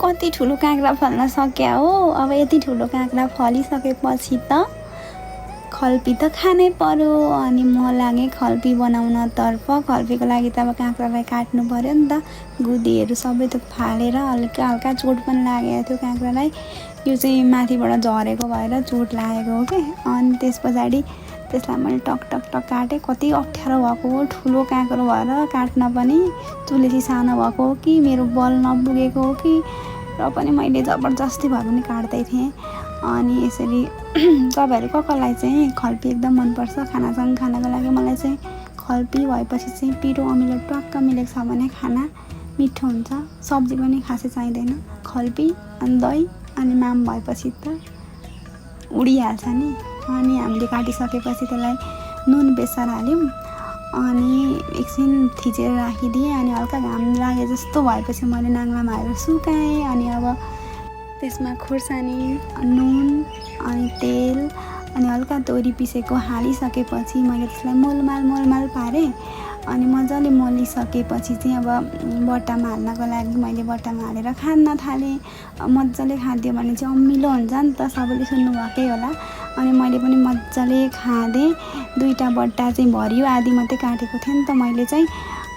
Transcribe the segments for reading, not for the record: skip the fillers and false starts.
कति ठुलो काँक्रा फल्न सक्या हो। अब यति ठुलो काँक्रा फलिसकेपछि त खल्पी त खानै पर्यो। अनि म लागेँ खल्पी बनाउनतर्फ। खल्पीको लागि त अब काँक्रालाई काट्नु पर्यो नि त। गुदीहरू सबै त फालेर हल्का हल्का चोट पनि लागेको थियो काँक्रालाई। यो चाहिँ माथिबाट झरेको भएर चोट लागेको हो कि। अनि त्यस पछाडि त्यसलाई मैले टक टक टक काटेँ। कति अप्ठ्यारो भएको हो, ठुलो काँक्रो भएर काट्न पनि। चुलेसी सानो भएको हो कि मेरो बल नपुगेको हो कि, र पनि मैले जबरजस्ती भए पनि काट्दै थिएँ। अनि यसरी तपाईँहरू कसलाई चाहिँ खल्पी एकदम मनपर्छ खानासँग खानको लागि? मलाई चाहिँ खल्पी भएपछि चाहिँ पिरो अमिलो टक्क मिलेको छ भने खाना मिठो हुन्छ। सब्जी पनि खासै चाहिँदैन। खल्पी अनि दही अनि माम भएपछि त उडिहाल्छ नि। अनि हामीले काटिसकेपछि त्यसलाई नुन बेसार हाल्यौँ। अनि एकछिन थिचेर राखिदिएँ। अनि हल्का घाम लागे जस्तो भएपछि मैले नाङ्लामा हालेर सुकाएँ। अनि अब त्यसमा खोर्सानी, नुन अनि तेल अनि हल्का तोरी पिसेको हालिसकेपछि मैले त्यसलाई मोलमाल पारेँ। अनि मजाले मोलिसकेपछि चाहिँ अब बट्टामा हाल्नको लागि मैले बट्टामा हालेर खान थालेँ। मजाले खादियो भने चाहिँ अमिलो हुन्छ नि त, सबैले सुन्नुभएकै होला। अनि मैले पनि मजाले खाँदेँ। 2टा बट्टा चाहिँ भरियो, आधी मात्रै काटेको थिएँ नि त मैले चाहिँ।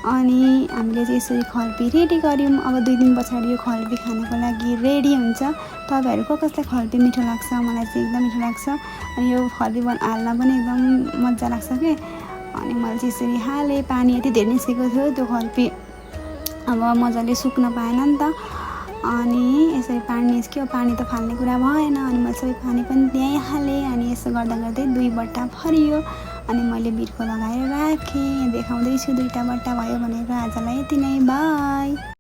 अनि हामीले चाहिँ यसरी खल्पी रेडी गऱ्यौँ। अब 2 दिन पछाडि यो खल्पी खानको लागि रेडी हुन्छ। तपाईँहरूको कसलाई खल्पी मिठो लाग्छ? मलाई चाहिँ एकदम मिठो लाग्छ। अनि यो खल्पी हाल्न पनि एकदम मजा लाग्छ के। अनि मैले चाहिँ यसरी हालेँ। पानी यति धेरै निस्केको थियो त्यो खल्पी अब मजाले सुक्न पाएन नि त। अनि यसरी पानी निस्क्यो। पानी त फाल्ने कुरा भएन। अनि मैले सबै पानी पनि त्यहीँ हालेँ। अनि यसो गर्दा गर्दै 2 बट्टा भरियो। अनि मैले बिर्को लगाएर राखेँ। देखाउँदैछु 2टा बट्टा भयो भनेर। आजलाई यति नै, बाई।